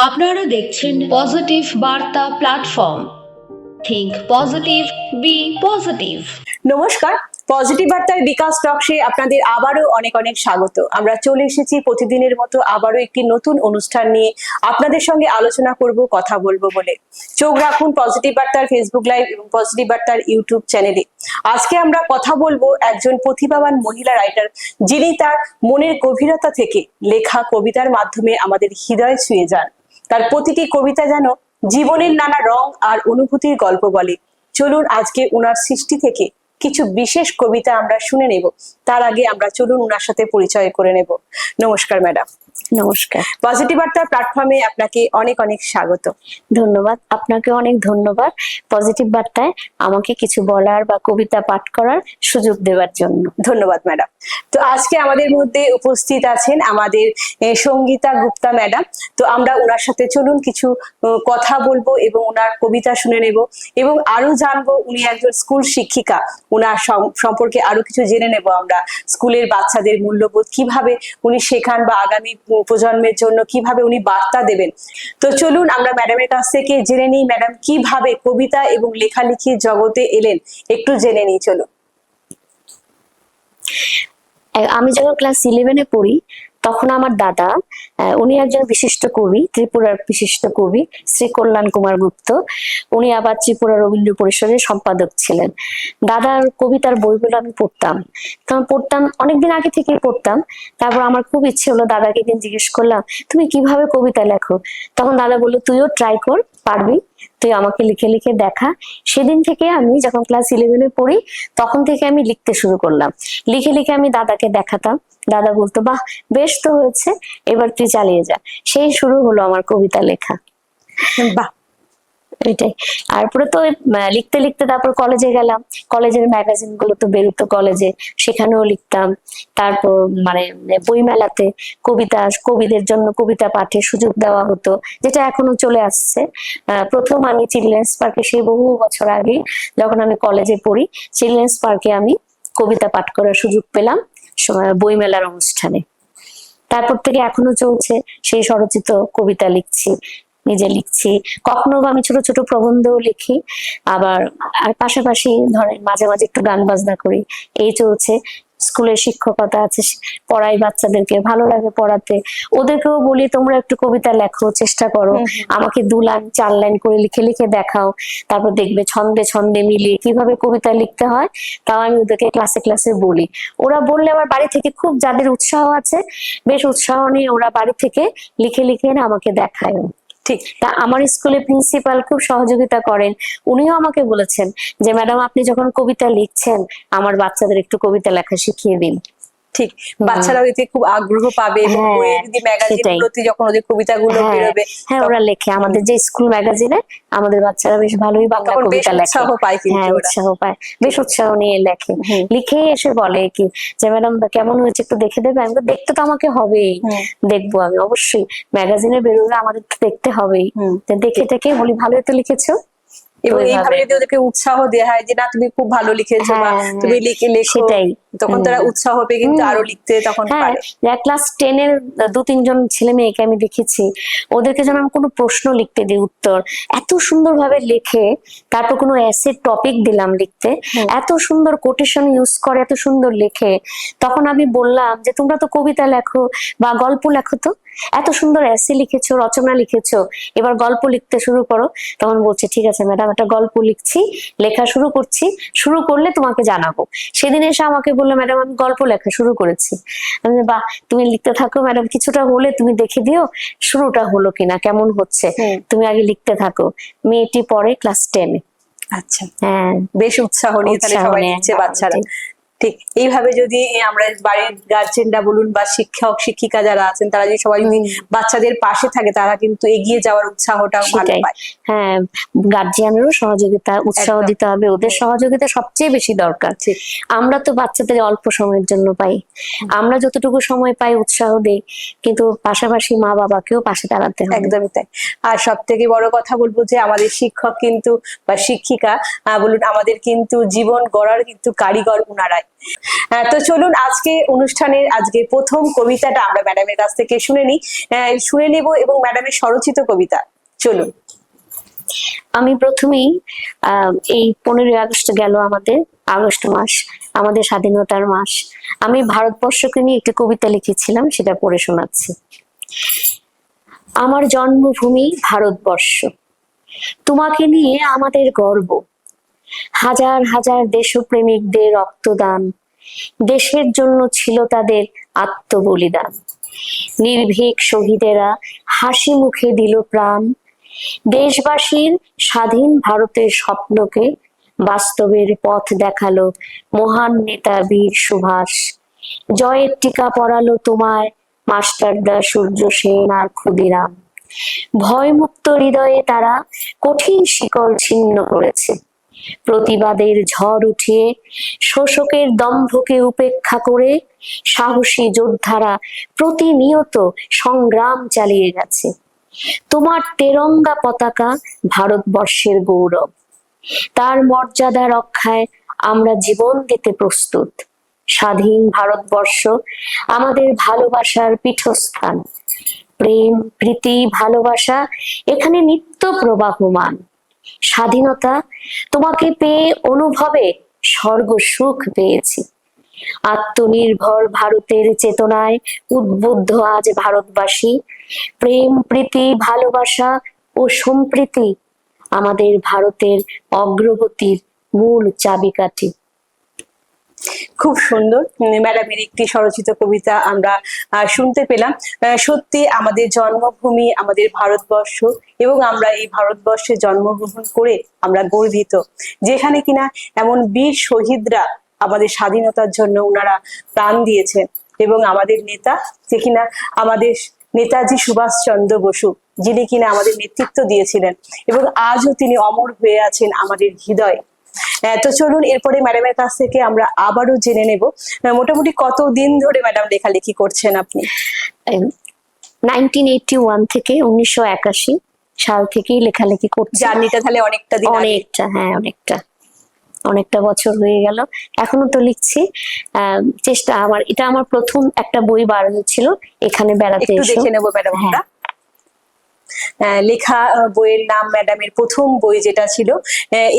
আপনারা দেখছেন পজিটিভ বার্তা platform. Think positive, be positive. নমস্কার, পজিটিভ বার্তার বিকাশ টকশে আপনাদের আবারও অনেক অনেক স্বাগত। আমরা চলে এসেছি প্রতিদিনের মতো আবারও একটি নতুন অনুষ্ঠান নিয়ে আপনাদের সঙ্গে আলোচনা করব, কথা বলবো বলে। চোখ রাখুন পজিটিভ বার্তার ফেসবুক লাইভ এবং পজিটিভ বার্তার ইউটিউব চ্যানেলে। আজকে আমরা কথা বলবো একজন প্রতিভাবান মহিলা রাইটার, যিনি তার মনের গভীরতা থেকে লেখা কবিতার মাধ্যমে আমাদের হৃদয় ছুঁয়ে যান। তার প্রতিটি কবিতা যেন জীবনের নানা রং আর অনুভূতির গল্প বলে। চলুন আজকে উনার সৃষ্টি থেকে কিছু বিশেষ কবিতা আমরা শুনে নেব। তার আগে আমরা চলুন উনার সাথে পরিচয় করে নেব। নমস্কার ম্যাডাম। নমস্কার। পজিটিভ বার্তা প্ল্যাটফর্মে আপনাকে অনেক অনেক স্বাগত। ধন্যবাদ, আপনাকে অনেক ধন্যবাদ পজিটিভ বার্তায় আমাকে কিছু বলার বা কবিতা পাঠ করার সুযোগ দেওয়ার জন্য। ধন্যবাদ ম্যাডাম। তো আজকে আমাদের মধ্যে উপস্থিত আছেন আমাদের সঙ্গীতা গুপ্তা ম্যাডাম। তো আমরা ওনার সাথে চলুন কিছু কথা বলবো এবং ওনার কবিতা শুনে নেব এবং আরো জানবো উনি একজন স্কুল শিক্ষিকা। ওনার সম্পর্কে আরো কিছু জেনে নেব আমরা। স্কুলের বাচ্চাদের মূল্যবোধ কিভাবে উনি শেখান বা আগামী প্রজন্মের জন্য কিভাবে উনি বার্তা দেবেন। তো চলুন আমরা ম্যাডামের কাছ থেকে জেনে নিই ম্যাডাম কিভাবে কবিতা এবং লেখালেখির জগতে এলেন, একটু জেনে নিই। চলুন। আমি যখন ক্লাস 11-এ পড়ি তখন আমার দাদা, উনি একজন বিশিষ্ট কবি, ত্রিপুরার বিশিষ্ট কবি শ্রী কল্যাণ কুমার গুপ্ত। উনি আবার ত্রিপুরা রবীন্দ্র পরিষদের সম্পাদক ছিলেন। দাদার কবিতার বইগুলো আমি পড়তাম, তখন পড়তাম অনেকদিন আগে থেকেই পড়তাম। তারপর আমার খুব ইচ্ছে হলো, দাদাকে একদিন জিজ্ঞেস করলাম তুমি কিভাবে কবিতা লেখো। তখন দাদা বললো তুইও ট্রাই কর, পারবি, তুই আমাকে লিখে লিখে দেখা। সেদিন থেকে আমি যখন ক্লাস 11-এ পড়ি তখন থেকে আমি লিখতে শুরু করলাম। লিখে লিখে আমি দাদাকে দেখাতাম। দাদা বলতো বাহ, বেশ তো হয়েছে, এবার তুই চালিয়ে যা। সেই শুরু হলো আমার কবিতা লেখা। বাহ, এটাই। তারপরে তো লিখতে লিখতে তারপর কলেজে গেলাম। কলেজের ম্যাগাজিন গুলো তো বেরোতো কলেজে, সেখানেও লিখতাম। তারপর বইমেলাতে কবিদের জন্য কবিতা পাঠের সুযোগ দেওয়া হতো, যেটা এখনো চলে আসছে। প্রথম আমি চিলড্রেন্স পার্কে, সেই বহু বছর আগে যখন আমি কলেজে পড়ি, চিলড্রেন্স পার্কে আমি কবিতা পাঠ করার সুযোগ পেলাম বইমেলার অনুষ্ঠানে। তারপর থেকে এখনো চলছে, সেই স্বরচিত কবিতা লিখছি, নিজে লিখছি। কখনো আমি ছোট ছোট প্রবন্ধও লিখি, আবার আর পাশাপাশি ধরেন মাঝে মাঝে একটু গান বাজনা করি। এই চলছে। স্কুলের শিক্ষকতা আছে, পড়াই বাচ্চাদেরকে, ভালো লাগে পড়াতে। ওদেরকেও বলি তোমরা একটু কবিতা লেখো, চেষ্টা করো, আমাকে 2 লাইন 4 লাইন করে লিখে লিখে দেখাও। তারপর দেখবে ছন্দে ছন্দে মিলিয়ে কিভাবে কবিতা লিখতে হয় তাও আমি ওদেরকে ক্লাসে ক্লাসে বলি। ওরা বললে আবার বাড়ি থেকে, খুব যাদের উৎসাহ আছে, বেশ উৎসাহ নিয়ে ওরা বাড়ি থেকে লিখে লিখে এনে আমাকে দেখায়। ঠিক। তা আমার স্কুলে প্রিন্সিপাল খুব সহযোগিতা করেন। উনিও আমাকে বলেছেন যে ম্যাডাম আপনি যখন কবিতা লিখছেন আমার বাচ্চাদের একটু কবিতা লেখা শিখিয়ে দিন। ঠিক, বাচ্চারাও এতে খুব আগ্রহ পাবে এবং যদি ম্যাগাজিনগুলোতে যখন ওদের কবিতাগুলো বেরোবে, হ্যাঁ ওরা লেখে। আমাদের যে স্কুল ম্যাগাজিনে আমাদের বাচ্চারা বেশ ভালোই বাংলা কবিতা লেখে। উৎসাহ পায়, হ্যাঁ উৎসাহ পায়, বেশ উৎসাহ নিয়ে লেখে। লিখে এসে বলে কি যে ম্যাডাম কেমন হয়েছে একটু দেখে দেবে। আমি দেখতে তো আমাকে হবেই, দেখবো আমি অবশ্যই, ম্যাগাজিনে বেরোলে আমাদের তো দেখতে হবেই। দেখে থেকে বলি ভালোই তো লিখেছো। এবং এইভাবে যদি ওদেরকে উৎসাহ দেওয়া হয় যে না তুমি খুব ভালো লিখেছো বা তুমি লেখো, সেটাই, তখন তারা উৎসাহ পেয়ে কিন্তু আরো লিখতে তখন পারে। ক্লাস 10-এর 2-3 জন ছেলে মেয়েকে আমি দেখেছি, ওদেরকে যেন আমি কোনো প্রশ্ন লিখতে দিই, উত্তর এত সুন্দর ভাবে লেখে। তারপর কোনো অ্যাসে টপিক দিলাম লিখতে, এত সুন্দর কোটেশন ইউজ করে, এত সুন্দর লেখে। তখন আমি বললাম যে তোমরা তো কবিতা লেখো বা গল্প লেখো, তো এত সুন্দর অ্যাসে লিখেছো, রচনা লিখেছো, এবার গল্প লিখতে শুরু করো। তখন বলছে ঠিক আছে ম্যাডাম, একটা গল্প লিখছি, লেখা শুরু করছি, শুরু করলে তোমাকে জানাবো। সেদিন এসে আমাকে বললো ম্যাডাম আমি গল্প লেখা শুরু করেছি। আমি বাহ, তুমি লিখতে থাকো ম্যাডাম, কিছুটা হলে তুমি দেখে দিও শুরুটা হলো কিনা, কেমন হচ্ছে, তুমি aগে লিখতে থাকো। মেয়েটি পড়ে ক্লাস 10-এ। আচ্ছা, হ্যাঁ, বেশ উৎসাহ নিয়ে তাহলে সবাই লিখছে বাচ্চারা। ঠিক এইভাবে যদি আমরা বাড়ির গার্জেনরা বলুন বা শিক্ষক শিক্ষিকা যারা আছেন তারা যদি সবাই যদি বাচ্চাদের পাশে থাকে তারা কিন্তু এগিয়ে যাওয়ার উৎসাহটাও ভালো পায়। হ্যাঁ, গার্জিয়ানেরও সহযোগিতা, উৎসাহ দিতে হবে, ওদের সহযোগিতা সবচেয়ে বেশি দরকার। আমরা তো বাচ্চাদের অল্প সময়ের জন্য পাই, আমরা যতটুকু সময় পাই উৎসাহ দেই, কিন্তু পাশাপাশি মা বাবাকেও পাশে দাঁড়াতে হবে। একদমই তাই। আর সব থেকে বড় কথা বলবো যে আমাদের শিক্ষক কিন্তু বা শিক্ষিকা বলুন আমাদের কিন্তু জীবন গড়ার কিন্তু কারিগর উনারাই। তো চলুন আজকে অনুষ্ঠানের আজকে প্রথম কবিতাটা আমরা ম্যাডামের কাছ থেকে শুনে নেব এবং ম্যাডামের স্বরচিত কবিতা। চলুন। আমি প্রথমেই এই 15ই আগস্ট গেল, আমাদের আগস্ট মাস, আমাদের স্বাধীনতার মাস। আমি ভারতবর্ষকে নিয়ে একটি কবিতা লিখেছিলাম, সেটা পড়ে শোনাচ্ছি। আমার জন্মভূমি ভারতবর্ষ, তোমাকে নিয়ে আমাদের গর্ব। হাজার হাজার দেশপ্রেমিকদের রক্তদান, দেশের জন্য ছিল তাদের আত্মবলিদান। নির্ভীক শহীদেরা হাসি মুখে দিল প্রাণ, দেশবাসীর স্বাধীন ভারতের স্বপ্নকে বাস্তবের পথ দেখালো মহান নেতা বীর সুভাষ। জয়ের টিকা পরালো তোমায় মাস্টারদা সূর্য সেন আর ক্ষুদিরাম। ভয়মুক্ত হৃদয়ে তারা কঠিন শিকল ছিন্ন করেছে। প্রতিবাদের ঝড় উঠিয়ে শোষকের দম্ভকে উপেক্ষা করে সাহসী যোদ্ধারা প্রতিনিয়ত সংগ্রাম চালিয়ে গেছে। তোমার তেরঙ্গা পতাকা ভারতবর্ষের গৌরব, তার মর্যাদা রক্ষায় আমরা জীবন দিতে প্রস্তুত। স্বাধীন ভারতবর্ষ আমাদের ভালোবাসার পীঠস্থান, প্রেম প্রীতি ভালোবাসা এখানে নিত্য প্রবাহমান। স্বাধীনতা তোমাকে পেয়ে অনুভবে স্বর্গ সুখ পেয়েছি। আত্মনির্ভর ভারতের চেতনায় উদ্বুদ্ধ আজ ভারতবাসী। প্রেম প্রীতি ভালোবাসা ও সম্প্রীতি আমাদের ভারতের অগ্রগতির মূল চাবিকাঠি। খুব সুন্দর ম্যাডামের একটি স্বরচিত কবিতা আমরা শুনতে পেলাম। সত্যি আমাদের জন্মভূমি আমাদের ভারতবর্ষ, এবং আমরা এই ভারতবর্ষে জন্মগ্রহণ করে আমরা গর্বিত, যেখানে কিনা এমন বীর শহীদরা আমাদের স্বাধীনতার জন্য ওনারা প্রাণ দিয়েছেন। এবং আমাদের নেতা, যে কিনা আমাদের নেতাজি সুভাষচন্দ্র বসু, যিনি কিনা আমাদের নেতৃত্ব দিয়েছিলেন এবং আজও তিনি অমর হয়ে আছেন আমাদের হৃদয়ে। তো চলুন এরপরে ম্যাডামের কাছ থেকে আমরা আবারও জেনে নেব, মোটামুটি কতদিন ধরে ম্যাডাম লেখালেখি করছেন আপনি? 1981 থেকে 1981 সাল থেকেই লেখালেখি করছি। জার্নিটা তাহলে অনেকটা দিন? হ্যাঁ, অনেকটা বছর হয়ে গেল। এখনো তো লিখছি। চেষ্টা এটা আমার প্রথম একটা বই বার হয়েছিল এখানে বেড়াতে এসে। দেখে নেবো ম্যাডাম আমরা। লেখা বইয়ের নাম ম্যাডামের প্রথম বই যেটা ছিল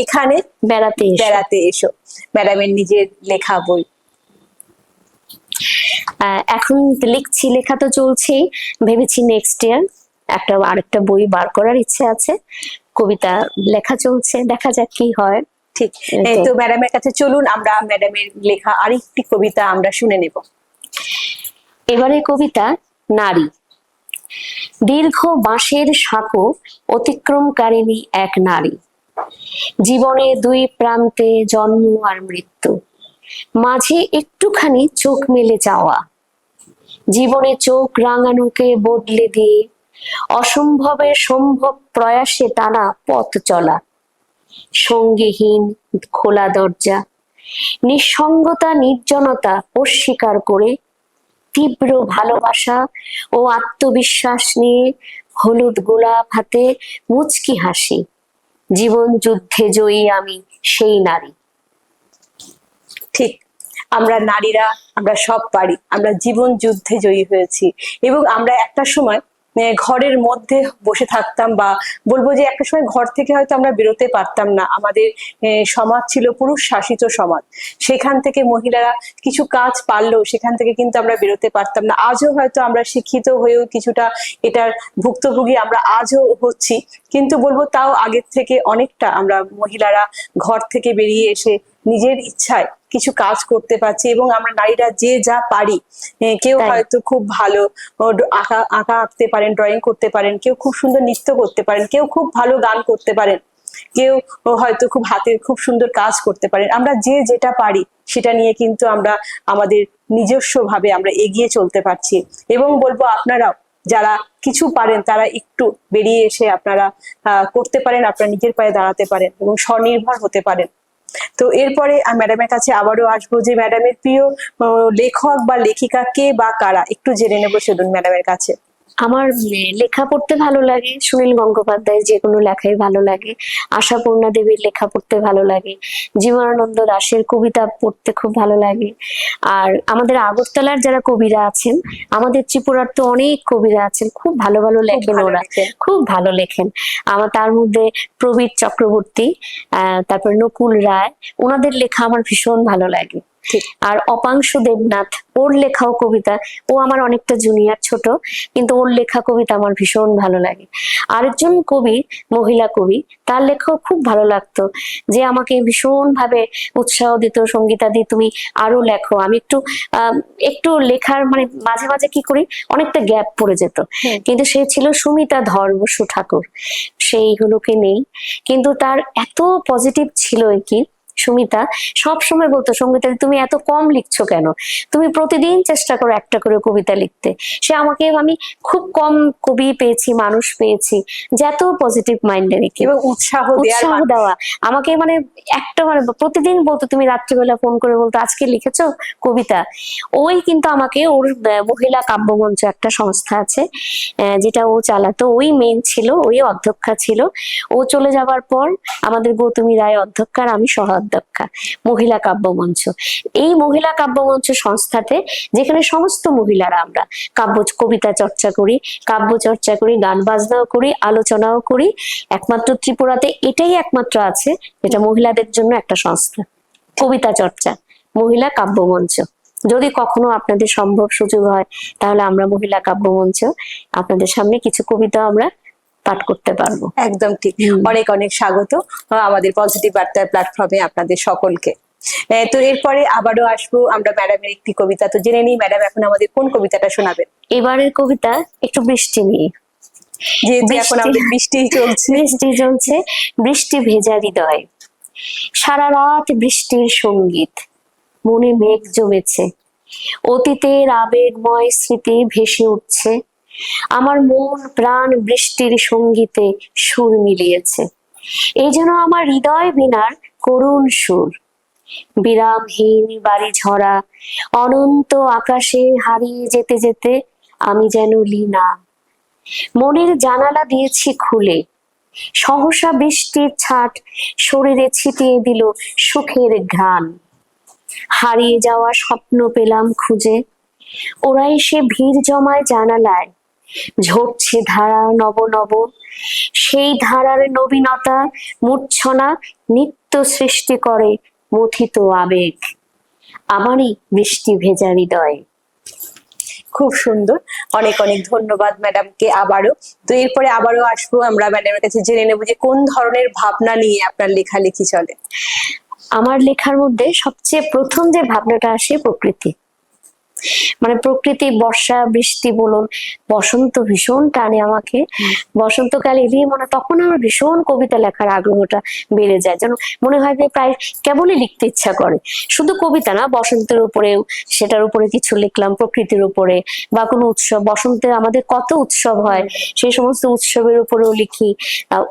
এখানে বেড়াতে এসো, ম্যাডামের নিজের লেখা বই। এখন লিখছি, লেখা তো চলছেই। ভেবেছি নেক্সট ইয়ার আরেকটা বই বার করার ইচ্ছে আছে। কবিতা লেখা চলছে, দেখা যাক কি হয়। ঠিক। তো ম্যাডামের কাছে চলুন আমরা ম্যাডামের লেখা আরেকটি কবিতা আমরা শুনে নেব। এবারে কবিতা নারী। দীর্ঘ বাঁশের সাঁকো অতিক্রমকারিণী এক নারী, জীবনে দুই প্রান্তে জন্ম আর মৃত্যু, মাঝে একটুখানি চোখ মেলে চাওয়া। জীবনে চোখ রাঙানোকে বদলে দিয়ে অসম্ভবের সম্ভব প্রয়াসে টানা পথ চলা। সঙ্গীহীন খোলা দরজা, নিঃসঙ্গতা নির্জনতা অস্বীকার করে তীব্র ভালোবাসা ও আত্মবিশ্বাস নিয়ে হলুদ গোলাপ হাতে মুচকি হাসি। জীবন যুদ্ধে জয়ী আমি সেই নারী। ঠিক, আমরা নারীরা আমরা সব পারি, আমরা জীবন যুদ্ধে জয়ী হয়েছি। এবং আমরা একটা সময় ঘরের মধ্যে বসে থাকতাম, বা বলবো যে একটা সময় ঘর থেকে হয়তো আমরা বেরোতে পারতাম না। আমাদের সমাজ ছিল পুরুষ শাসিত সমাজ, সেখান থেকে মহিলারা কিছু কাজ পারলেও সেখান থেকে কিন্তু আমরা বেরোতে পারতাম না। আজও হয়তো আমরা শিক্ষিত হয়েও কিছুটা এটার ভুক্তভোগী আমরা আজও হচ্ছি, কিন্তু বলবো তাও আগের থেকে অনেকটা আমরা মহিলারা ঘর থেকে বেরিয়ে এসে নিজের ইচ্ছায় কিছু কাজ করতে পারছি। এবং আমরা নারীরা যে যা পারি, কেউ হয়তো খুব ভালো আঁকা আঁকতে পারেন, ড্রয়িং করতে পারেন, কেউ খুব সুন্দর নৃত্য করতে পারেন, কেউ খুব ভালো গান করতে পারেন, কেউ হয়তো খুব হাতের খুব সুন্দর কাজ করতে পারেন। আমরা যে যেটা পারি সেটা নিয়ে কিন্তু আমরা আমাদের নিজস্ব ভাবে আমরা এগিয়ে চলতে পারছি। এবং বলবো আপনারাও যারা কিছু পারেন তারা একটু বেরিয়ে এসে আপনারা করতে পারেন, আপনারা নিজের পায়ে দাঁড়াতে পারেন এবং স্বনির্ভর হতে পারেন। তো এরপরে ম্যাডামের কাছে আবারও আসবো যে ম্যাডামের প্রিয় লেখক বা লেখিকা কে বা কারা, একটু জেনে নেবো সেদিন ম্যাডামের কাছে। আমার লেখা পড়তে ভালো লাগে, সুনীল গঙ্গোপাধ্যায়ের যে কোনো লেখাই ভালো লাগে, আশাপূর্ণা দেবীর লেখা পড়তে ভালো লাগে, জীবনানন্দ দাশের কবিতা পড়তে খুব ভালো লাগে। আর আমাদের আগরতলার যারা কবিরা আছেন, আমাদের ত্রিপুরার তো অনেক কবিরা আছেন, খুব ভালো ভালো লেখেন ভালো ওরা, লেখেন। খুব ভালো লেখেন। আমার তার মধ্যে প্রবীর চক্রবর্তী, তারপর নকুল রায়, ওনাদের লেখা আমার ভীষণ ভালো লাগে। ঠিক। আর অপাংশু দেবনাথ, ওর লেখাও কবিতা, ও আমার অনেকটা জুনিয়র, ছোট, কিন্তু ওর লেখা কবিতা আমার ভীষণ ভালো লাগে। আরেকজন কবি, মহিলা কবি, তার লেখাও খুব ভালো লাগতো, যে আমাকে ভীষণ ভাবে উৎসাহ দিত, সঙ্গীতা দি তুমি আরো লেখো। আমি একটু লেখার মানে মাঝে মাঝে কি করি, অনেকটা গ্যাপ পড়ে যেত, কিন্তু সে ছিল সুমিতা ধর বসু ঠাকুর, সেইগুলোকে নেই। কিন্তু তার এত পজিটিভ ছিল কি, সুমিতা সব সময় বলতো, সঙ্গীতা তুমি এত কম লিখছো কেন, তুমি প্রতিদিন চেষ্টা করো একটা করে কবিতা লিখতে। সে আমাকে, আমি খুব কম কবি পেয়েছি, মানুষ পেয়েছি যে এত পজিটিভ মাইন্ডে রেখে এবং উৎসাহ দেওয়া আমাকে, মানে একটা মানে প্রতিদিন বলতো, তুমি রাত্রিবেলা ফোন করে বলতো আজকে লিখেছো কবিতা। ওই কিন্তু আমাকে ওর মহিলা কাব্যমঞ্চ একটা সংস্থা আছে, যেটা ও চালাতো, ওই মেন ছিল, ওই অধ্যক্ষা ছিল। ও চলে যাবার পর আমাদের গৌতমী রায় অধ্যক্ষা, আর আমি সহ অধ্যক্ষা, মহিলা কাব্যমঞ্চ। এই মহিলা কাব্যমঞ্চ সংস্থাতে, যেখানে সমস্ত মহিলারা আমরা কবিতা চর্চা করি, কাব্য চর্চা করি, গান বাজনাও করি, আলোচনাও করি। একমাত্র ত্রিপুরাতে এটাই একমাত্র আছে যেটা মহিলাদের জন্য একটা সংস্থা, কবিতা চর্চা, মহিলা কাব্যমঞ্চ। যদি কখনো আপনাদের সম্ভব সুযোগ হয়, তাহলে আমরা মহিলা কাব্যমঞ্চ আপনাদের সামনে কিছু কবিতা আমরা পাঠ করতে পারবো। একদম ঠিক। অনেক অনেক স্বাগত আমাদের পজিটিভ বার্তার প্ল্যাটফর্মে আপনাদের সকলকে। তো এরপরে আবারও আসবো আমরা ম্যাডামের একটি কবিতা, তো জেনে নিই ম্যাডাম এখন আমাদের কোন কবিতাটা শোনাবেন। এবারের কবিতা একটু বৃষ্টি নিয়ে, যেহেতু এখন আমাদের বৃষ্টি চলছে। বৃষ্টি ভেজা হৃদয়, সারা রাত বৃষ্টির সঙ্গীত, মনে মেঘ জমেছে, অতীতের আবেগময় স্মৃতি ভেসে উঠছে, আমার মন প্রাণ বৃষ্টির সঙ্গীতে সুর মিলিয়েছে। এই যেন আমার হৃদয় বীণার করুণ সুর, বিরামহীন বাড়ি ঝরা অনন্ত আকাশে হারিয়ে যেতে যেতে আমি যেন লীনা। মনের জানালা দিয়েছি খুলে, সহসা বৃষ্টির ছাট শরীরে ছিটিয়ে দিল সুখের ঘ্রাণ। হারিয়ে যাওয়া স্বপ্ন পেলাম খুঁজে, ওরা এসে ভিড় জমায় জানালায়, ঝরছে ধারা নব নব, সেই ধারার নবীনতা মূর্ছনা নিত্য সৃষ্টি করে মথিত আবেগ, আমারই বৃষ্টি ভেজা হৃদয়। খুব সুন্দর, অনেক অনেক ধন্যবাদ ম্যাডামকে আবারও। তো এরপরে আবারও আসবো আমরা ম্যাডামের কাছে, জেনে নেবো যে কোন ধরনের ভাবনা নিয়ে আপনার লেখালেখি চলে। আমার লেখার মধ্যে সবচেয়ে প্রথম যে ভাবনাটা আসে প্রকৃতি, মানে প্রকৃতি, বর্ষা বৃষ্টি বলুন, বসন্ত ভীষণ টানে আমাকে। বসন্তকাল এলেই মনে, তখন আমার ভীষণ কবিতা লেখার আগ্রহটা বেড়ে যায়, যেন মনে হয় যে প্রায় কেবলই লিখতে ইচ্ছা করে। শুধু কবিতা না, বসন্তের উপরেও, সেটার উপরে কিছু লিখলাম, প্রকৃতির উপরে, বা কোনো উৎসব, বসন্তে আমাদের কত উৎসব হয়, সেই সমস্ত উৎসবের উপরেও লিখি।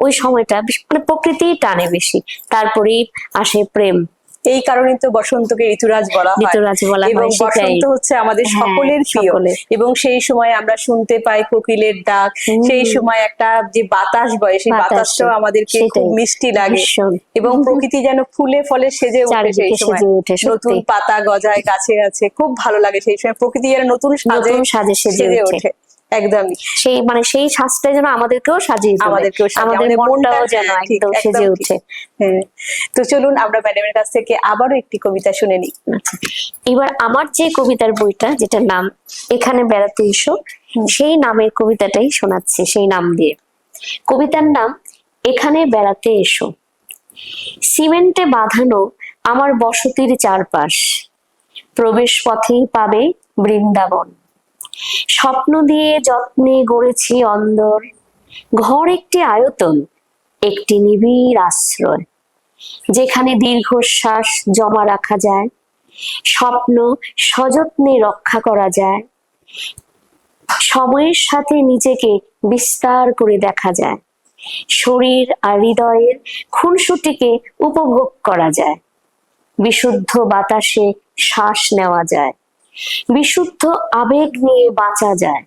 ওই সময়টা মানে প্রকৃতি টানে বেশি, তারপরেই আসে প্রেম। এই কারণে তো বসন্তকে ঋতুরাজ বলা হয়, এবং বসন্ত হচ্ছে আমাদের সকলের প্রিয়। এবং সেই সময় আমরা শুনতে পাই কোকিলের ডাক, সেই সময় একটা যে বাতাস বয়, সেই বাতাসটাও আমাদেরকে খুব মিষ্টি লাগে, এবং প্রকৃতি যেন ফুলে ফলে সেজে ওঠে সেই সময়, নতুন পাতা গজায় গাছে আছে, খুব ভালো লাগে সেই সময়, প্রকৃতি যেন নতুন সাজে সেজে ওঠে। একদমই সেই মানে সেই সাজটা যেন আমাদেরকেও সাজিয়ে তোলে, আমাদের মনটাও যেন একদম সেজে ওঠে। তো চলুন আমরা ম্যাডামের কাছ থেকে আবারও একটি কবিতা শুনে নিই। এবার আমার যে কবিতার বইটা, যেটার নাম এখানে বেড়াতে এসো, সেই নামের কবিতাটাই শোনাচ্ছি, সেই নাম দিয়ে। কবিতার নাম এখানে বেড়াতে এসো। সিমেন্টে বাঁধানো আমার বসতির চারপাশ, প্রবেশ পথেই পাবে বৃন্দাবন। স্বপ্ন দিয়ে যত্নে গড়েছি অন্দর, ঘর একটি আয়তন, একটি নিবিড় আশ্রয়, যেখানে দীর্ঘশ্বাস জমা রাখা যায়, স্বপ্ন সযত্নে রক্ষা করা যায়, সময়ের সাথে নিজেকে বিস্তার করে দেখা যায়, শরীর আর হৃদয়ের খুনসুটিকে উপভোগ করা যায়, বিশুদ্ধ বাতাসে শ্বাস নেওয়া যায়, বিশুদ্ধ আবেগ নিয়ে বাঁচা যায়,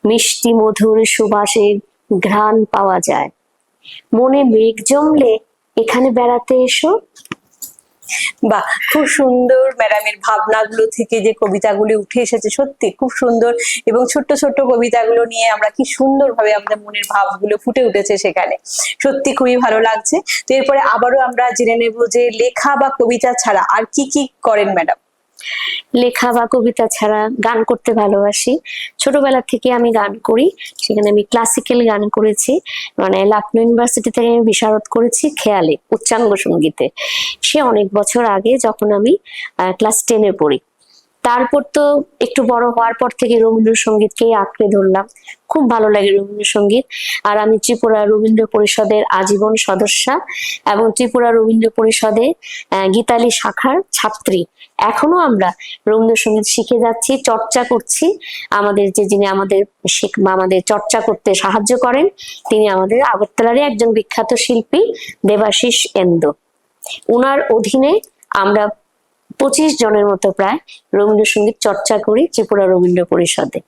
মিষ্টি মধুর সুবাসের ঘ্রাণ পাওয়া যায়। মনে মেঘ জমলে এখানে বেড়াতে এসো। বাহ, খুব সুন্দর ম্যাডামের ভাবনাগুলো থেকে যে কবিতাগুলি উঠে এসেছে, সত্যি খুব সুন্দর। এবং ছোট্ট ছোট্ট কবিতাগুলো নিয়ে আমরা কি সুন্দরভাবে আমাদের মনের ভাবগুলো ফুটে উঠেছে সেখানে, সত্যি খুবই ভালো লাগছে। তো এরপরে আবারও আমরা জেনে নেব যে লেখা বা কবিতা ছাড়া আর কি কি করেন ম্যাডাম। লেখা বা কবিতা ছাড়া গান করতে ভালোবাসি। ছোটবেলা থেকে আমি গান করি, সেখানে আমি ক্লাসিক্যাল গান করেছি, মানে লখনৌ ইউনিভার্সিটি থেকে আমি বিশারদ করেছি খেয়ালে, উচ্চাঙ্গ সঙ্গীতে। সে অনেক বছর আগে, যখন আমি ক্লাস 10-এ পড়ি। তারপর তো একটু বড় হওয়ার পর থেকে রবীন্দ্রসঙ্গীতকেই আঁকড়ে ধরলাম, খুব ভালো লাগে রবীন্দ্রসঙ্গীত। আর আমি ত্রিপুরা রবীন্দ্র পরিষদের আজীবন সদস্যা এবং ত্রিপুরা রবীন্দ্র পরিষদের গীতালি শাখার ছাত্রী। এখনো আমরা রবীন্দ্রসঙ্গীত শিখে যাচ্ছি, চর্চা করছি। আমাদের যিনি আমাদের চর্চা করতে সাহায্য করেন, তিনি আমাদের আগরতলারই একজন বিখ্যাত শিল্পী দেবাশিস এন্দ্র। ওনার অধীনে আমরা 25 জনের মতো প্রায় রবীন্দ্রসঙ্গীত চর্চা করি ত্রিপুরা রবীন্দ্র পরিষদে।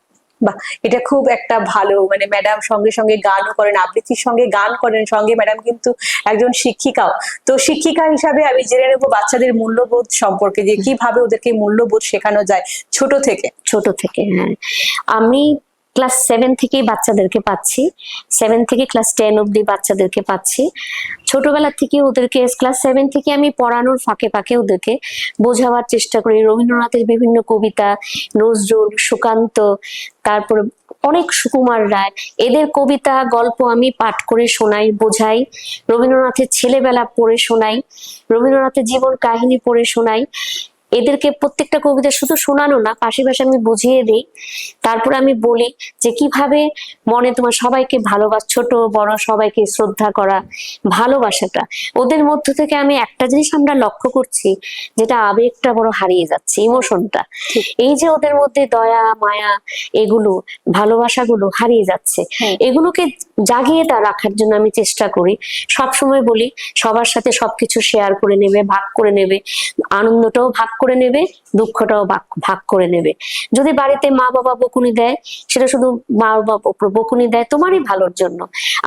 বাহ, এটা খুব একটা ভালো, মানে ম্যাডাম সঙ্গে সঙ্গে গানও করেন, আবৃত্তির সঙ্গে গান করেন, সঙ্গে ম্যাডাম কিন্তু একজন শিক্ষিকাও। তো শিক্ষিকা হিসাবে আমি জেনে নেবো বাচ্চাদের মূল্যবোধ সম্পর্কে, যে কিভাবে ওদেরকে মূল্যবোধ শেখানো যায় ছোট থেকে। হ্যাঁ, আমি ক্লাস 7 থেকেই বাচ্চাদেরকে পাচ্ছি, 7 থেকে ক্লাস 10 অব্দি বাচ্চাদেরকে পাচ্ছি। ছোটবেলা থেকে ওদেরকে, ক্লাস 7 থেকে আমি পড়ানোর ফাঁকে ফাঁকে ওদেরকে বোঝাবার চেষ্টা করি। রবীন্দ্রনাথের বিভিন্ন কবিতা, নজরুল, সুকান্ত, তারপর অনেক সুকুমার রায়, এদের কবিতা গল্প আমি পাঠ করে শোনাই, বোঝাই। রবীন্দ্রনাথের ছেলেবেলা পড়ে শোনাই, রবীন্দ্রনাথের জীবন কাহিনী পড়ে শোনাই। এদেরকে প্রত্যেকটা কবিতা শুধু শোনানো না, পাশাপাশি আমি বুঝিয়ে দিই। তারপর আমি বলি যে কিভাবে মনে তোমার সবাইকে ছোট বড় সবাইকে শ্রদ্ধা করা, ভালোবাসাটা ওদের মধ্য থেকে। আমি একটা জিনিস আমরা লক্ষ্য করছি, যেটা আবেগটা বড় হারিয়ে যাচ্ছে, ইমোশনটা। এই যে ওদের মধ্যে দয়া মায়া, এগুলো ভালোবাসাগুলো হারিয়ে যাচ্ছে, এগুলোকে জাগিয়ে রাখার জন্য আমি চেষ্টা করি। সবসময় বলি সবার সাথে সবকিছু শেয়ার করে নেবে, ভাগ করে নেবে, আনন্দটাও ভাগ করে নেবে, দুঃখটাও ভাগ করে নেবে। যদি বাড়িতে মা বাবা বকুনি দেয়, সেটা শুধু মা বাবা বকুনি দেয় তোমারই ভালোর জন্য।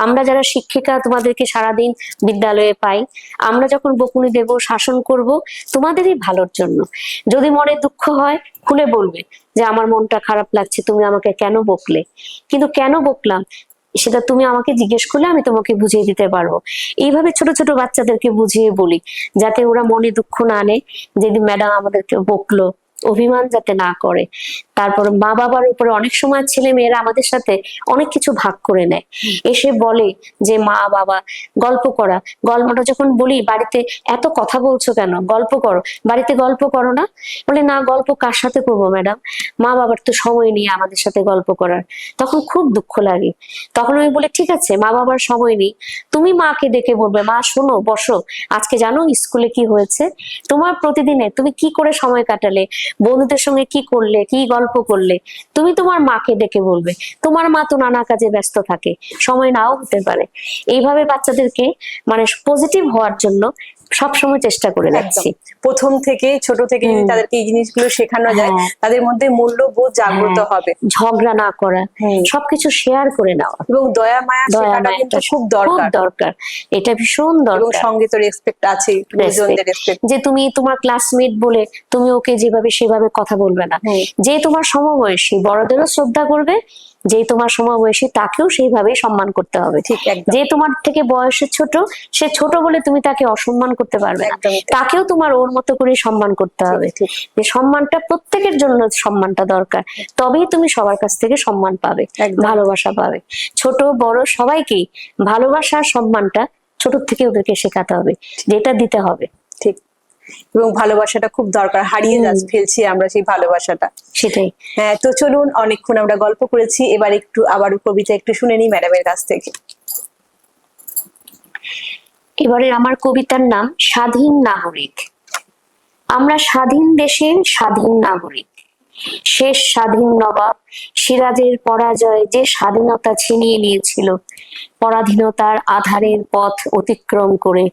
আমরা যারা শিক্ষিকা তোমাদেরকে সারাদিন বিদ্যালয়ে পাই, আমরা যখন বকুনি দেব, শাসন করব, তোমাদেরই ভালোর জন্য। যদি মনে দুঃখ হয় খুলে বলবে যে আমার মনটা খারাপ লাগছে, তুমি আমাকে কেন বকলে, কিন্তু কেন বকলাম সেটা তুমি আমাকে জিজ্ঞেস করলে আমি তোমাকে বুঝিয়ে দিতে পারবো। এইভাবে ছোট ছোট বাচ্চাদেরকে বুঝিয়ে বলি, যাতে ওরা মনে দুঃখ না নেয়, যেদিন ম্যাডাম আমাদেরকে বকলো, অভিমান যাতে না করে। তারপর মা বাবার উপরে অনেক সময় ছেলে মেয়েরা আমাদের সাথে অনেক কিছু ভাগ করে নেয়, এসে বলে যে মা বাবা গল্প করা, গল্পটা যখন বলি বাড়িতে এত কথা বলছো কেন, গল্প করো, বাড়িতে গল্প করো না। বলে না, গল্প কার সাথে করবো ম্যাডাম, মা বাবার তো সময় নেই আমাদের সাথে গল্প করার। তখন খুব দুঃখ লাগে। তখন আমি বলি ঠিক আছে, মা বাবার সময় নেই, তুমি মাকে ডেকে বলবে মা শোনো, বসো, আজকে জানো স্কুলে কি হয়েছে, তোমার প্রতিদিনে তুমি কি করে সময় কাটালে, বন্ধুদের সঙ্গে কি করলে, কি গল্প করলে, তুমি তোমার মাকে ডেকে বলবে। তোমার মা তো নানা কাজে ব্যস্ত থাকে, সময় নাও হতে পারে। এইভাবে বাচ্চাদেরকে মানে পজিটিভ হওয়ার জন্য সবসময় চেষ্টা করে যাচ্ছি। প্রথম থেকে ছোট থেকে যদি তাদেরকে এই জিনিসগুলো শেখানো যায়, তাদের মধ্যে মূল্যবোধ জাগ্রত হবে। ঝগড়া না করা, সবকিছু শেয়ার করে নেওয়া, এবং দয়া মায়া শেখাটা কিন্তু খুব দরকার। এটা ভীষণ দরকার। এবং সঙ্গে তো রেসপেক্ট আছে, গুরুজনদের রেসপেক্ট। যে তুমি তোমার ক্লাসমেট বলে তুমি ওকে যেভাবে সেভাবে কথা বলবে না। যে তোমার সমবয়সী বড়দেরও শ্রদ্ধা করবে, যে তোমার সমবয়সী তাকেও সেইভাবে সম্মান করতে হবে। ঠিক, যে তোমার থেকে বয়সে ছোট, সে ছোট বলে তুমি তাকে অসম্মান করতে পারবে না, তাকেও তোমার ওর মতো করে সম্মান করতে হবে। যে সম্মানটা প্রত্যেকের জন্য, সম্মানটা দরকার, তবেই তুমি সবার কাছ থেকে সম্মান পাবে, ভালোবাসা পাবে। ছোট বড় সবাইকেই ভালোবাসা সম্মানটা ছোট থেকে ওদেরকে শেখাতে হবে, যেটা দিতে হবে। ঠিক, এবং ভালোবাসাটা খুব দরকার, হারিয়ে ফেলছি আমরা সেই ভালোবাসাটা। সেটাই। হ্যাঁ, তো চলুন, অনেকক্ষণ আমরা গল্প করেছি, এবার একটু আবার কবিতা একটু শুনে নিই ম্যাডামের কাছ থেকে। এবারে আমার কবিতার নাম স্বাধীন নাগরিক। আমরা স্বাধীন দেশের স্বাধীন নাগরিক। শেষ স্বাধীন নবাব সিরাজের পরাজয় যে স্বাধীনতা ছিনিয়ে নিয়েছিল, পরাধীনতার আধারের পথ অতিক্রম করে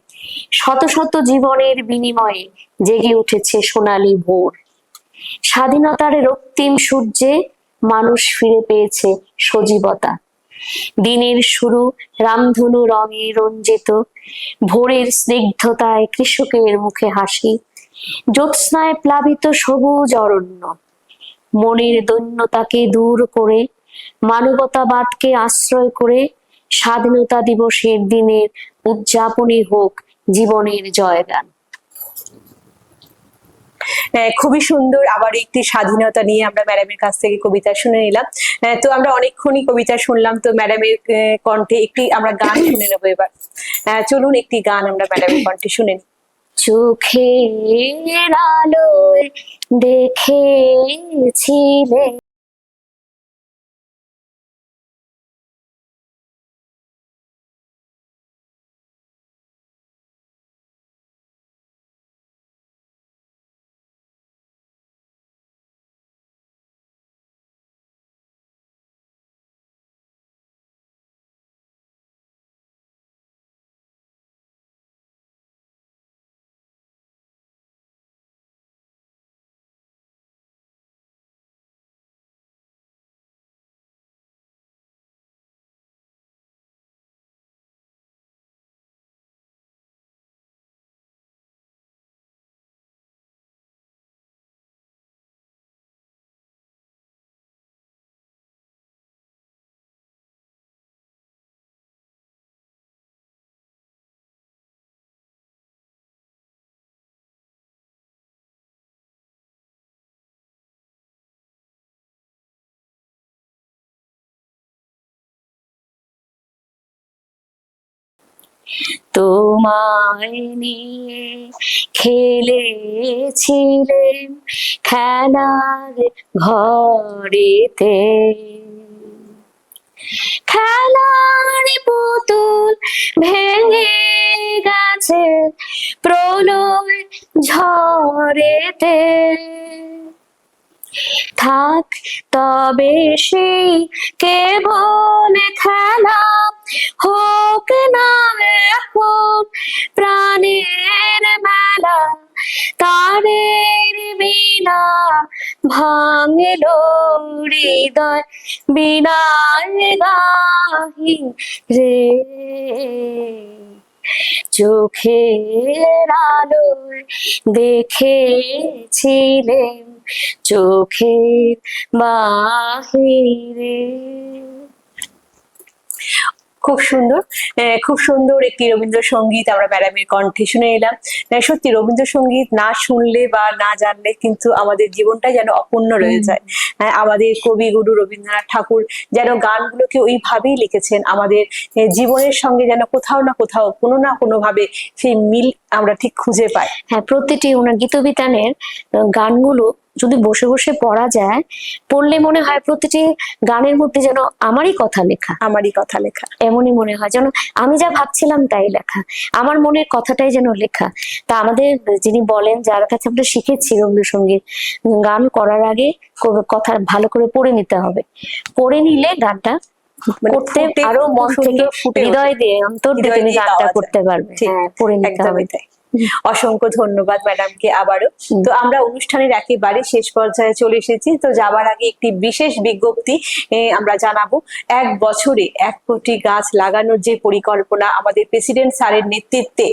শত শত জীবনের বিনিময়ে জেগে উঠেছে সোনালী ভোর। স্বাধীনতার রক্তিম সূর্যে মানুষ ফিরে পেয়েছে সজীবতা। দিনের শুরু রামধনু রঙে রঞ্জিত, ভোরের স্নিগ্ধতায় কৃষকের মুখে হাসি, জ্যোৎস্নায় প্লাবিত সবুজ অরণ্য। মনের দৈন্যতাকে দূর করে, মানবতাবাদকে আশ্রয় করে, স্বাধীনতা দিবসের দিনের উদযাপনই হোক জীবনের জয়গান। খুবই সুন্দর। আবার একটি স্বাধীনতা নিয়ে আমরা ম্যাডামের কাছ থেকে কবিতা শুনে নিলাম। তো আমরা অনেকক্ষণই কবিতা শুনলাম, তো ম্যাডামের কণ্ঠে একটি আমরা গান শুনে নেবো এবার। চলুন একটি গান আমরা ম্যাডামের কণ্ঠে শুনে নিই। চোখের আলোয় দেখেছিলে তোমায় নিয়ে খেলেছিলেন খেলার ঘরেতে, খেলার পুতুল ভেঙে গেছে প্রলয় ঝড়েতে। থাক তবে সেই কেবল খেলা, হোক না এখন প্রাণের মেলা। তারের বিনা ভাঙলো হৃদয়, বিনায় গাহি রে। চোখের আলোয় দেখেছিলেন চোখের বাহিরে। খুব সুন্দর, খুব সুন্দর একটি রবীন্দ্রসঙ্গীত আমরা ম্যাডামের কণ্ঠে শুনে এলাম। সত্যি রবীন্দ্রসঙ্গীত না শুনলে বা না জানলে কিন্তু আমাদের জীবনটা যেন অপূর্ণ রয়ে যায়। আমাদের কবিগুরু রবীন্দ্রনাথ ঠাকুর যেন গানগুলোকে ওইভাবেই লিখেছেন, আমাদের জীবনের সঙ্গে যেন কোথাও না কোথাও কোনো না কোনো ভাবে সেই মিল আমরা ঠিক খুঁজে পাই। হ্যাঁ, প্রতিটি ওনার গীতবিতানের গানগুলো যদি বসে বসে পড়া যায়, পড়লে মনে হয় প্রতিটি গানের মধ্যে যেন আমারই কথা লেখা, আমারই কথা লেখা। এমনই মনে হয় যেন আমি যা ভাবছিলাম তাই লেখা, আমার মনের কথাটাই যেন লেখা। তা আমাদের যিনি বলেন, যার কাছে আমরা শিখেছি রবীন্দ্রসঙ্গীত, গান করার আগে কথা ভালো করে পড়ে নিতে হবে। পড়ে নিলে গানটা করতে আরো মন থেকে হৃদয় দিয়ে অন্তর দিয়ে তুমি গানটা করতে পারবে। হ্যাঁ, পড়ে নিতে হবে। অসংখ্য ধন্যবাদ ম্যাডামকে আবারও। তো আমরা অনুষ্ঠানের একেবারে শেষ পর্যায়ে চলে এসেছি। তো যাবার আগে একটি বিশেষ বিজ্ঞপ্তি আমরা জানাবো। 1 বছরে 1 কোটি গাছ লাগানোর যে পরিকল্পনা আমাদের প্রেসিডেন্ট স্যারের নেতৃত্বে,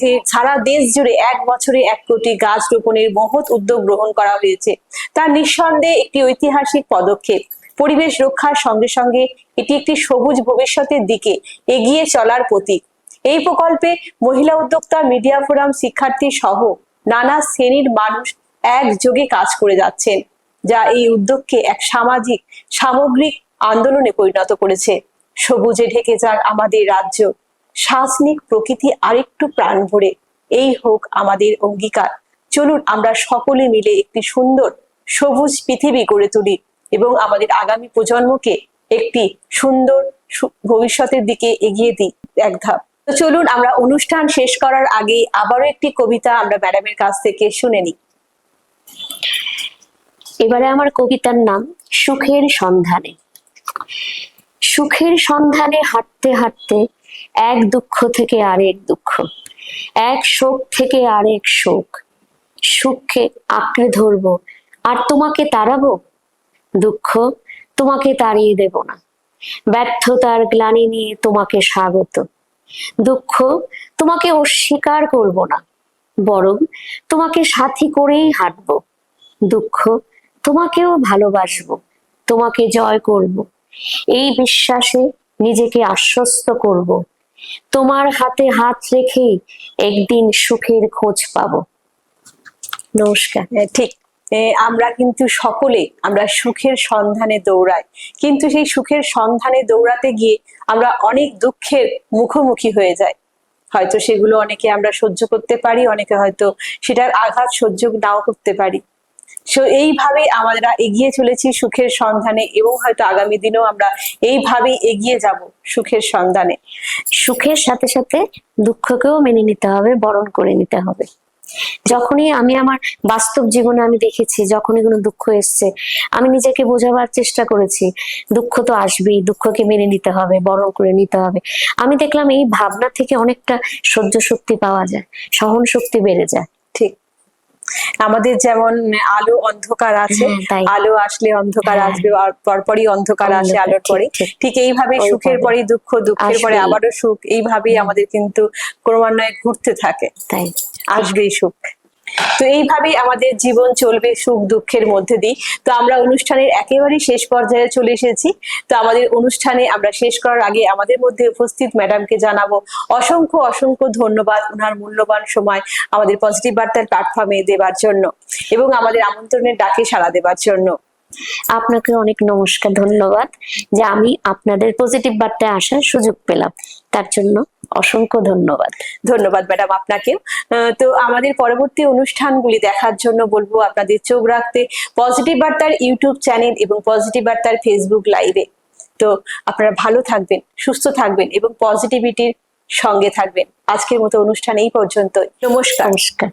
যে সারা দেশ জুড়ে 1 বছরে 1 কোটি গাছ রোপণের মহৎ উদ্যোগ গ্রহণ করা হয়েছে, তা নিঃসন্দেহে একটি ঐতিহাসিক পদক্ষেপ। পরিবেশ রক্ষার সঙ্গে সঙ্গে এটি একটি সবুজ ভবিষ্যতের দিকে এগিয়ে চলার প্রতীক। এই প্রকল্পে মহিলা উদ্যোক্তা, মিডিয়া ফোরাম, শিক্ষার্থী সহ নানা শ্রেণীর মানুষ একযোগে কাজ করে যাচ্ছেন, যা এই উদ্যোগকে এক সামাজিক সামগ্রিক আন্দোলনে পরিণত করেছে। সবুজে ঢেকে যাক আমাদের রাজ্য, শ্বাস নিক প্রকৃতি আরেকটু প্রাণ ভরে, এই হোক আমাদের অঙ্গীকার। চলুন আমরা সকলে মিলে একটি সুন্দর সবুজ পৃথিবী গড়ে তুলি এবং আমাদের আগামী প্রজন্মকে একটি সুন্দর ভবিষ্যতের দিকে এগিয়ে দিই এক ধাপ। তো চলুন আমরা অনুষ্ঠান শেষ করার আগে আবারও একটি কবিতা আমরা ম্যাডামের কাছ থেকে শুনে নিই। এবারে আমার কবিতার নাম সুখের সন্ধানে। সুখের সন্ধানে হাঁটতে হাঁটতে এক দুঃখ থেকে আরেক দুঃখ, এক শোক থেকে আরেক শোক, সুখকে আঁকড়ে ধরবো আর তোমাকে তাড়াবো, দুঃখ তোমাকে তাড়িয়ে দেব না, ব্যর্থতার গ্লানি নিয়ে তোমাকে স্বাগত। দুঃখ তোমাকে অস্বীকার করব না, বরং তোমাকে সাথী করেই হাঁটবো। দুঃখ তোমাকেও ভালোবাসবো, তোমাকে জয় করব, এই বিশ্বাসে নিজেকে আশ্বস্ত করব। তোমার হাতে হাত রেখেই একদিন সুখের খোঁজ পাবো। নমস্কার। ঠিক। আমরা কিন্তু সকলে আমরা সুখের সন্ধানে দৌড়াই, কিন্তু সেই সুখের সন্ধানে দৌড়াতে গিয়ে আমরা অনেক দুঃখের মুখোমুখি হয়ে যাই। হয়তো সেগুলো অনেকে আমরা সহ্য করতে পারি, অনেকে হয়তো সেটার আঘাত সহ্য নাও করতে পারি। এইভাবে আমরা এগিয়ে চলেছি সুখের সন্ধানে, এবং হয়তো আগামী দিনেও আমরা এইভাবেই এগিয়ে যাব সুখের সন্ধানে। সুখের সাথে সাথে দুঃখকেও মেনে নিতে হবে, বরণ করে নিতে হবে। যখনই আমি আমার বাস্তব জীবনে আমি দেখেছি, যখনই কোনো দুঃখ এসছে, আমি নিজেকে বোঝাবার চেষ্টা করেছি দুঃখ তো আসবেই, দুঃখকে মেনে নিতে হবে, বরণ করে নিতে হবে। আমি দেখলাম এই ভাবনা থেকে অনেকটা সহ্য শক্তি পাওয়া যায়, সহন শক্তি বেড়ে যায়। ঠিক। আমাদের যেমন আলো অন্ধকার আছে, তাই। আলো আসলে অন্ধকার হ্যাঁ। আসবে, আর পরপরই অন্ধকার আসে অন্ধকার, আলোর পরে। ঠিক, ঠিক। ঠিক এইভাবে ওইভাবে। সুখের পরে দুঃখ, দুঃখের পরে আসবেই। আবারও সুখ, এইভাবেই আমাদের কিন্তু ক্রমান্বয়ে ঘুরতে থাকে, তাই আসবেই সুখ। তো এইভাবেই আমাদের জীবন চলবে সুখ দুঃখের মধ্যে দিয়ে। তো আমরা অনুষ্ঠানের একেবারেই শেষ পর্যায়ে চলে এসেছি। তো আমাদের অনুষ্ঠানে আমরা শেষ করার আগে আমাদের মধ্যে উপস্থিত ম্যাডামকে জানাবো অসংখ্য অসংখ্য ধন্যবাদ ওনার মূল্যবান সময় আমাদের পজিটিভ বার্তার প্ল্যাটফর্মে দেবার জন্য, এবং আমাদের আমন্ত্রণের ডাকে সাড়া দেবার জন্য। আপনাকে অনেক নমস্কার, ধন্যবাদ যে আমি আপনাদের পজিটিভ বার্তায় আসার সুযোগ পেলাম, তার জন্য অসংখ্য ধন্যবাদ। ধন্যবাদ ম্যাডাম আপনাকেও। তো আমাদের পরবর্তী অনুষ্ঠানগুলি দেখার জন্য বলবো আপনাদের চোখ রাখতে পজিটিভ বার্তার ইউটিউব চ্যানেল এবং পজিটিভ বার্তার ফেসবুক লাইভে। তো আপনারা ভালো থাকবেন, সুস্থ থাকবেন এবং পজিটিভিটির সঙ্গে থাকবেন। আজকের মতো অনুষ্ঠান এই পর্যন্ত। নমস্কার। নমস্কার।